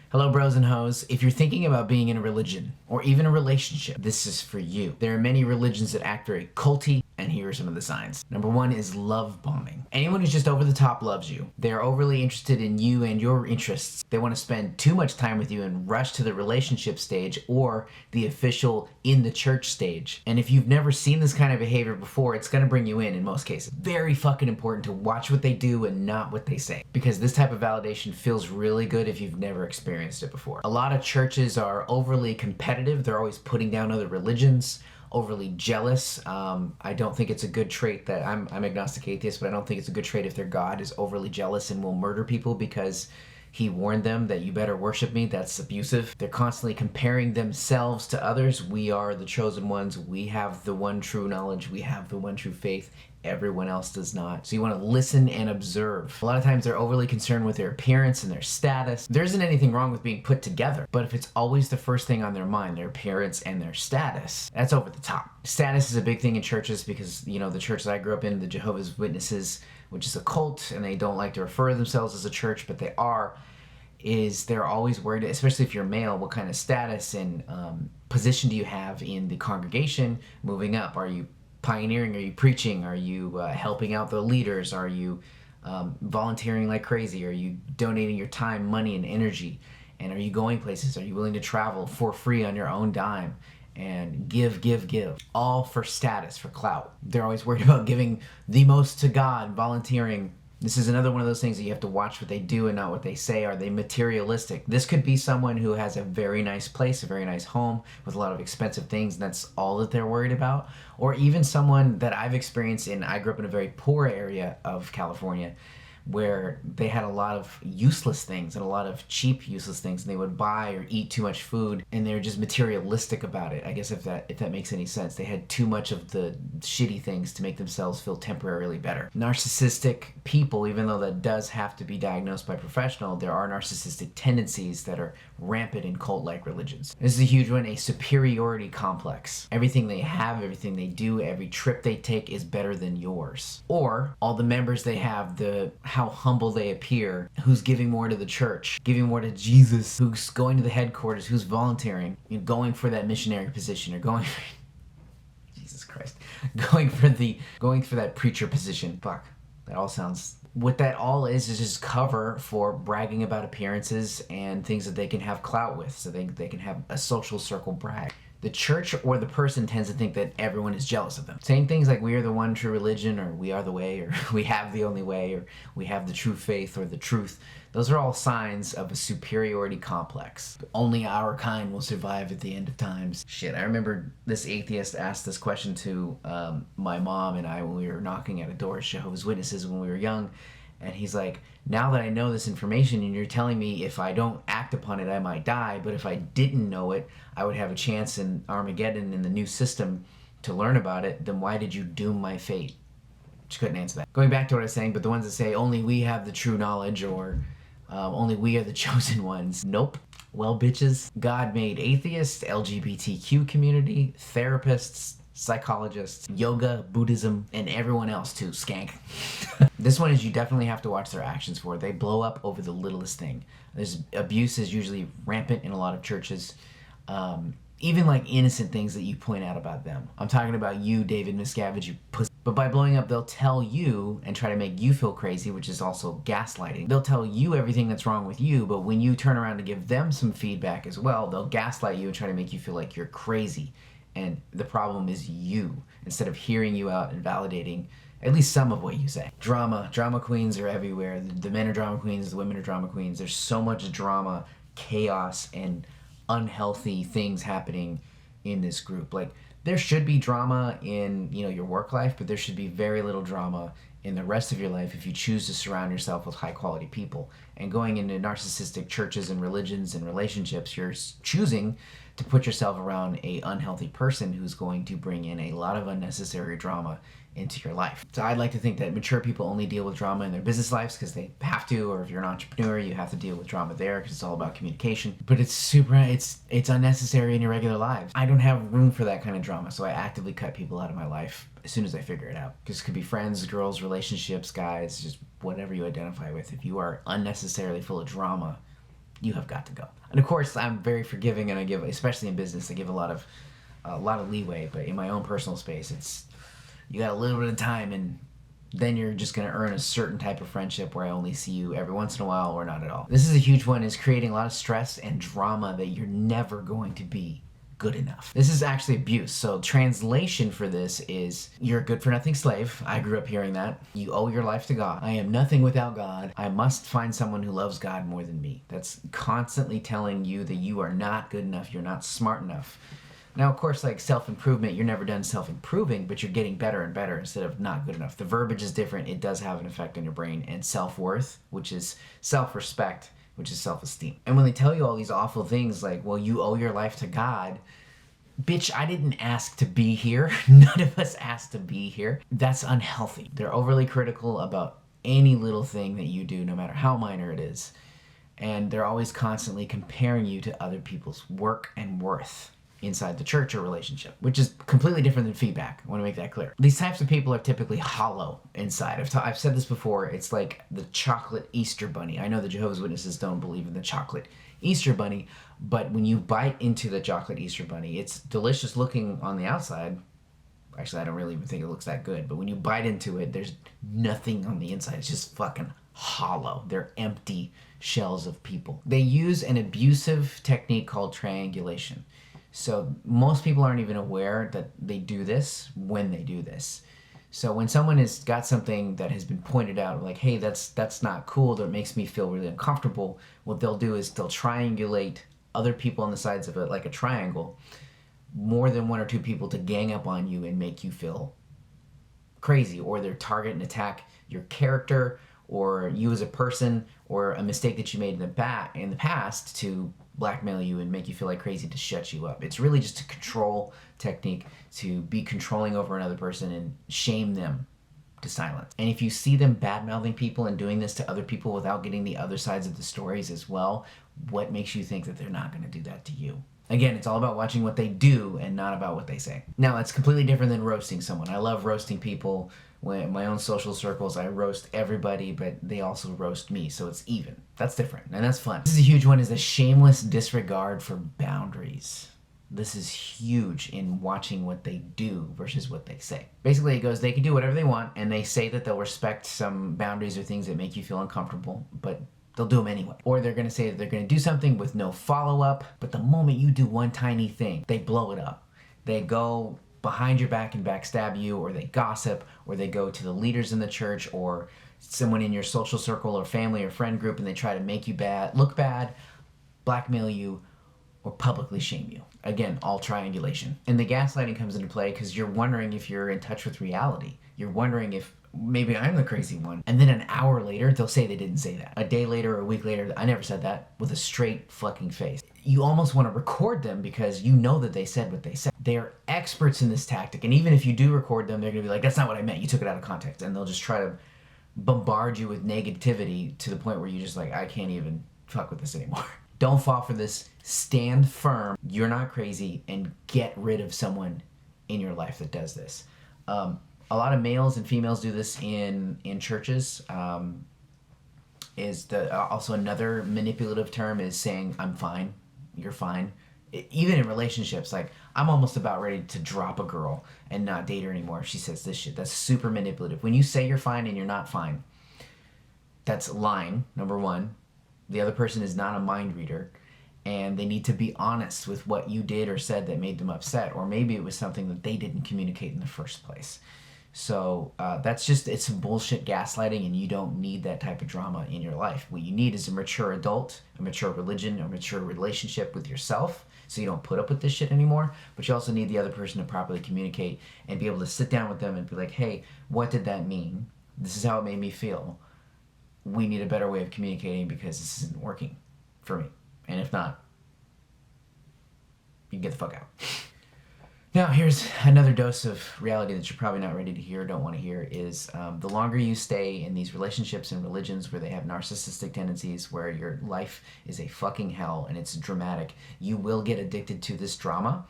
Hello, bros and hoes. If you're thinking about being in a religion or even a relationship, this is for you. There are many religions that act very culty, and here are some of the signs. Number one is love bombing. Anyone who's just over the top loves you. They're overly interested in you and your interests. They want to spend too much time with you and rush to the relationship stage or the official in the church stage. And if you've never seen this kind of behavior before, it's going to bring you in most cases. Very fucking important to watch what they do and not what they say, because this type of validation feels really good if you've never experienced it before. A lot of churches are overly competitive. They're always putting down other religions, overly jealous. I don't think it's a good trait that I'm agnostic atheist, but I don't think it's a good trait if their God is overly jealous and will murder people because he warned them that you better worship me. That's abusive. They're constantly comparing themselves to others. We are the chosen ones. We have the one true knowledge. We have the one true faith. Everyone else does not. So you want to listen and observe. A lot of times they're overly concerned with their appearance and their status. There isn't anything wrong with being put together, but if it's always the first thing on their mind, their appearance and their status, that's over the top. Status is a big thing in churches because, you know, the church that I grew up in, the Jehovah's Witnesses, which is a cult, and they don't like to refer to themselves as a church, but they are, is they're always worried, especially if you're male, what kind of status and position do you have in the congregation moving up? Are you pioneering? Are you preaching? Are you helping out the leaders? Are you volunteering like crazy? Are you donating your time, money, and energy? And are you going places? Are you willing to travel for free on your own dime? And give. All for status, for clout. They're always worried about giving the most to God, volunteering. This is another one of those things that you have to watch what they do and not what they say. Are they materialistic? This could be someone who has a very nice place, a very nice home with a lot of expensive things, and that's all that they're worried about. Or even someone that I've experienced I grew up in a very poor area of California, where they had a lot of useless things and a lot of cheap useless things, and they would buy or eat too much food, and they were just materialistic about it. I guess if that makes any sense. They had too much of the shitty things to make themselves feel temporarily better. Narcissistic people, even though that does have to be diagnosed by a professional, there are narcissistic tendencies that are rampant in cult-like religions. This is a huge one, a superiority complex. Everything they have, everything they do, every trip they take is better than yours. Or all the members they have, how humble they appear, who's giving more to the church, giving more to Jesus, who's going to the headquarters, who's volunteering, going for that missionary position, or going for Jesus Christ, going for that preacher position. Fuck, that all sounds. What that all is just cover for bragging about appearances and things that they can have clout with, so they can have a social circle brag. The church or the person tends to think that everyone is jealous of them. Saying things like we are the one true religion, or we are the way, or we have the only way, or we have the true faith or the truth. Those are all signs of a superiority complex. Only our kind will survive at the end of times. Shit, I remember this atheist asked this question to my mom and I when we were knocking at a door at Jehovah's Witnesses when we were young. And he's like, now that I know this information and you're telling me if I don't act upon it, I might die, but if I didn't know it, I would have a chance in Armageddon in the new system to learn about it, then why did you doom my fate? She couldn't answer that. Going back to what I was saying, but the ones that say only we have the true knowledge, or only we are the chosen ones. Nope. Well, bitches, God made atheists, LGBTQ community, therapists, psychologists, yoga, Buddhism, and everyone else too, skank. This one is you definitely have to watch their actions for. They blow up over the littlest thing. Abuse is usually rampant in a lot of churches. Even like innocent things that you point out about them. I'm talking about you, David Miscavige, you pussy. But by blowing up, they'll tell you and try to make you feel crazy, which is also gaslighting. They'll tell you everything that's wrong with you, but when you turn around to give them some feedback as well, they'll gaslight you and try to make you feel like you're crazy. And the problem is you, instead of hearing you out and validating at least some of what you say. Drama queens are everywhere. The men are drama queens, the women are drama queens. There's so much drama, chaos, and unhealthy things happening in this group. Like, there should be drama in, your work life, but there should be very little drama in the rest of your life if you choose to surround yourself with high quality people. And going into narcissistic churches and religions and relationships, you're choosing to put yourself around a unhealthy person who's going to bring in a lot of unnecessary drama into your life. So I'd like to think that mature people only deal with drama in their business lives because they have to, or if you're an entrepreneur, you have to deal with drama there because it's all about communication. But it's unnecessary in your regular lives. I don't have room for that kind of drama, so I actively cut people out of my life as soon as I figure it out. Because it could be friends, girls, relationships, guys, just whatever you identify with. If you are unnecessarily full of drama, you have got to go. And of course, I'm very forgiving, and I give, especially in business, I give a lot of leeway. But in my own personal space, it's, you got a little bit of time, and then you're just going to earn a certain type of friendship where I only see you every once in a while or not at all. This is a huge one, is creating a lot of stress and drama that you're never going to be good enough. This is actually abuse. So translation for this is, you're a good for nothing slave. I grew up hearing that. You owe your life to God. I am nothing without God. I must find someone who loves God more than me. That's constantly telling you that you are not good enough. You're not smart enough. Now, of course, like self-improvement, you're never done self-improving, but you're getting better and better instead of not good enough. The verbiage is different. It does have an effect on your brain. And self-worth, which is self-respect, which is self-esteem. And when they tell you all these awful things like, well, you owe your life to God, bitch, I didn't ask to be here. None of us asked to be here. That's unhealthy. They're overly critical about any little thing that you do, no matter how minor it is. And they're always constantly comparing you to other people's work and worth inside the church or relationship, which is completely different than feedback. I want to make that clear. These types of people are typically hollow inside. I've said this before. It's like the chocolate Easter bunny. I know the Jehovah's Witnesses don't believe in the chocolate Easter bunny, but when you bite into the chocolate Easter bunny, it's delicious looking on the outside. Actually, I don't really even think it looks that good, but when you bite into it, there's nothing on the inside. It's just fucking hollow. They're empty shells of people. They use an abusive technique called triangulation. So most people aren't even aware that they do this when they do this. So when someone has got something that has been pointed out, like, hey, that's not cool, that makes me feel really uncomfortable, what they'll do is they'll triangulate other people on the sides of it like a triangle, more than one or two people to gang up on you and make you feel crazy, or they're target and attack your character or you as a person, or a mistake that you made in the past to blackmail you and make you feel like crazy to shut you up. It's really just a control technique to be controlling over another person and shame them to silence. And if you see them bad-mouthing people and doing this to other people without getting the other sides of the stories as well, what makes you think that they're not going to do that to you? Again, it's all about watching what they do and not about what they say. Now, it's completely different than roasting someone. I love roasting people. When in my own social circles, I roast everybody, but they also roast me, so it's even. That's different, and that's fun. This is a huge one, is a shameless disregard for boundaries. This is huge in watching what they do versus what they say. Basically, it goes, they can do whatever they want, and they say that they'll respect some boundaries or things that make you feel uncomfortable, but they'll do them anyway. Or they're going to say that they're going to do something with no follow-up, but the moment you do one tiny thing, they blow it up. They go behind your back and backstab you, or they gossip, or they go to the leaders in the church or someone in your social circle or family or friend group, and they try to make you look bad, blackmail you, or publicly shame you. Again, all triangulation. And the gaslighting comes into play because you're wondering if you're in touch with reality. You're wondering if maybe I'm the crazy one. And then an hour later, they'll say they didn't say that. A day later or a week later, I never said that, with a straight fucking face. You almost want to record them because you know that they said what they said. They're experts in this tactic. And even if you do record them, they're going to be like, that's not what I meant. You took it out of context. And they'll just try to bombard you with negativity to the point where you're just like, I can't even fuck with this anymore. Don't fall for this. Stand firm. You're not crazy, and get rid of someone in your life that does this. A lot of males and females do this in churches. Also another manipulative term is saying, I'm fine, you're fine. Even in relationships, like, I'm almost about ready to drop a girl and not date her anymore if she says this shit. That's super manipulative. When you say you're fine and you're not fine, that's lying, number one. The other person is not a mind reader, and they need to be honest with what you did or said that made them upset, or maybe it was something that they didn't communicate in the first place. So it's some bullshit gaslighting, and you don't need that type of drama in your life. What you need is a mature adult, a mature religion, a mature relationship with yourself, so you don't put up with this shit anymore. But you also need the other person to properly communicate and be able to sit down with them and be like, hey, what did that mean? This is how it made me feel. We need a better way of communicating because this isn't working for me. And if not, you can get the fuck out. Now, here's another dose of reality that you're probably not ready to hear or don't want to hear is the longer you stay in these relationships and religions where they have narcissistic tendencies, where your life is a fucking hell and it's dramatic, you will get addicted to this drama.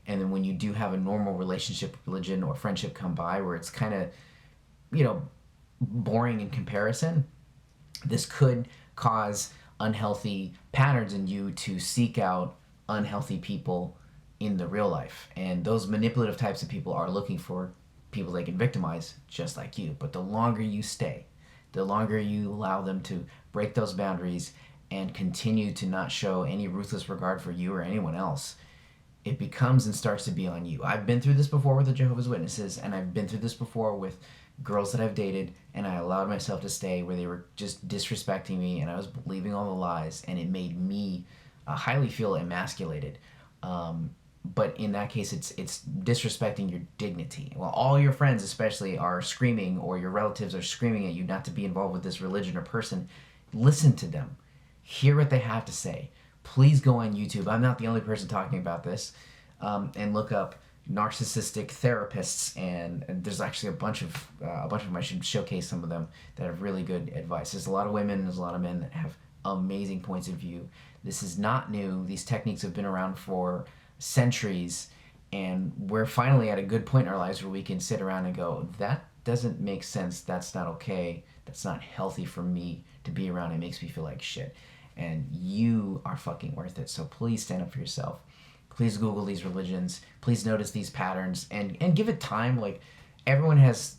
And then when you do have a normal relationship, religion, or friendship come by where it's kind of, boring in comparison, this could cause unhealthy patterns in you to seek out unhealthy people in the real life. And those manipulative types of people are looking for people they can victimize just like you. But the longer you stay, the longer you allow them to break those boundaries and continue to not show any ruthless regard for you or anyone else, it becomes and starts to be on you. I've been through this before with the Jehovah's Witnesses, and I've been through this before with girls that I've dated, and I allowed myself to stay where they were just disrespecting me, and I was believing all the lies, and it made me highly feel emasculated. But in that case, it's disrespecting your dignity. Well, all your friends especially are screaming, or your relatives are screaming at you not to be involved with this religion or person. Listen to them. Hear what they have to say. Please go on YouTube. I'm not the only person talking about this. And look up narcissistic therapists, and there's actually a bunch of them. I should showcase some of them that have really good advice. There's a lot of women, there's a lot of men that have amazing points of view. This is not new. These techniques have been around for centuries, and we're finally at a good point in our lives where we can sit around and go, that doesn't make sense, that's not okay, that's not healthy for me to be around, it makes me feel like shit. And you are fucking worth it. So please stand up for yourself. Please Google these religions. Please notice these patterns and give it time. Like, everyone has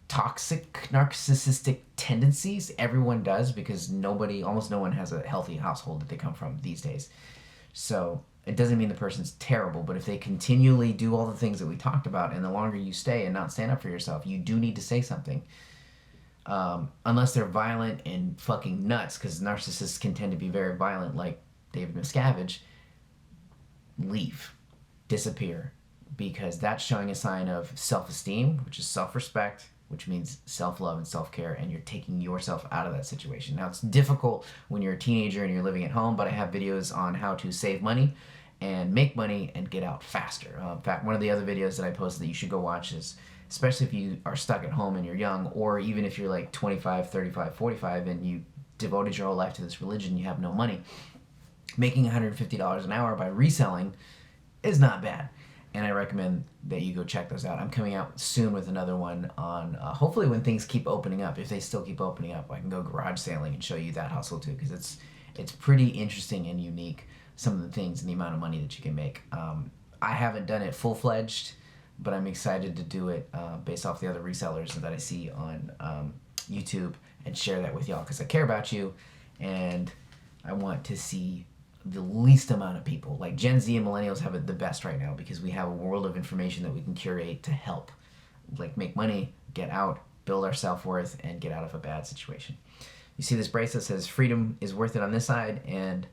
toxic, narcissistic tendencies. Everyone does, because almost no one has a healthy household that they come from these days. So it doesn't mean the person's terrible, but if they continually do all the things that we talked about, and the longer you stay and not stand up for yourself, you do need to say something. Unless they're violent and fucking nuts, because narcissists can tend to be very violent, like David Miscavige. Leave. Disappear. Because that's showing a sign of self-esteem, which is self-respect, which means self-love and self-care, and you're taking yourself out of that situation. Now, it's difficult when you're a teenager and you're living at home, but I have videos on how to save money and make money and get out faster. In fact, one of the other videos that I posted that you should go watch is, especially if you are stuck at home and you're young, or even if you're like 25, 35, 45, and you devoted your whole life to this religion, you have no money. Making $150 an hour by reselling is not bad. And I recommend that you go check those out. I'm coming out soon with another one on, hopefully when things keep opening up. If they still keep opening up, I can go garage sailing and show you that hustle too, because it's pretty interesting and unique, some of the things and the amount of money that you can make. I haven't done it full-fledged, but I'm excited to do it based off the other resellers that I see on YouTube, and share that with y'all, because I care about you, and I want to see the least amount of people. Like, Gen Z and millennials have it the best right now, because we have a world of information that we can curate to help, like, make money, get out, build our self-worth, and get out of a bad situation. You see this bracelet says Freedom is Worth It on this side, and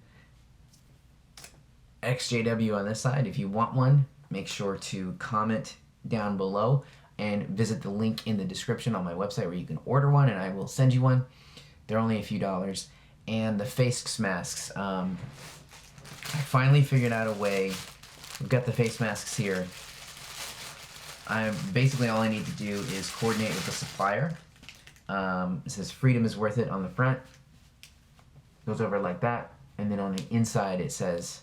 EXJW on this side. If you want one, make sure to comment down below and visit the link in the description on my website where you can order one, and I will send you one. They're only a few dollars. And the face masks, I finally figured out a way. We've got the face masks here. Basically all I need to do is coordinate with the supplier. It says Freedom is Worth It on the front. Goes over like that. And then on the inside it says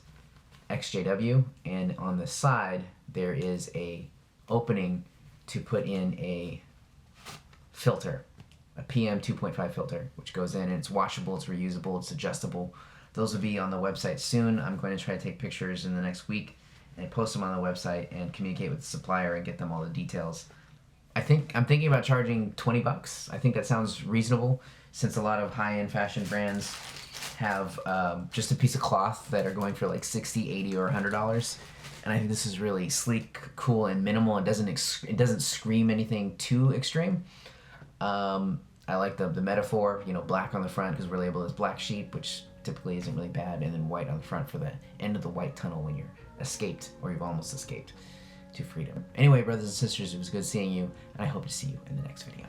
EXJW, and on the side there is a opening to put in a filter, a PM 2.5 filter, which goes in, and it's washable, it's reusable, it's adjustable. Those will be on the website soon. I'm going to try to take pictures in the next week and post them on the website and communicate with the supplier and get them all the details. I'm thinking about charging $20. I think that sounds reasonable, since a lot of high-end fashion brands have just a piece of cloth that are going for like $60, $80, or $100. And I think this is really sleek, cool, and minimal. It doesn't scream anything too extreme. I like the metaphor, black on the front, because we're labeled as black sheep, which typically isn't really bad, and then white on the front for the end of the white tunnel when you're escaped, or you've almost escaped to freedom. Anyway, brothers and sisters, it was good seeing you, and I hope to see you in the next video.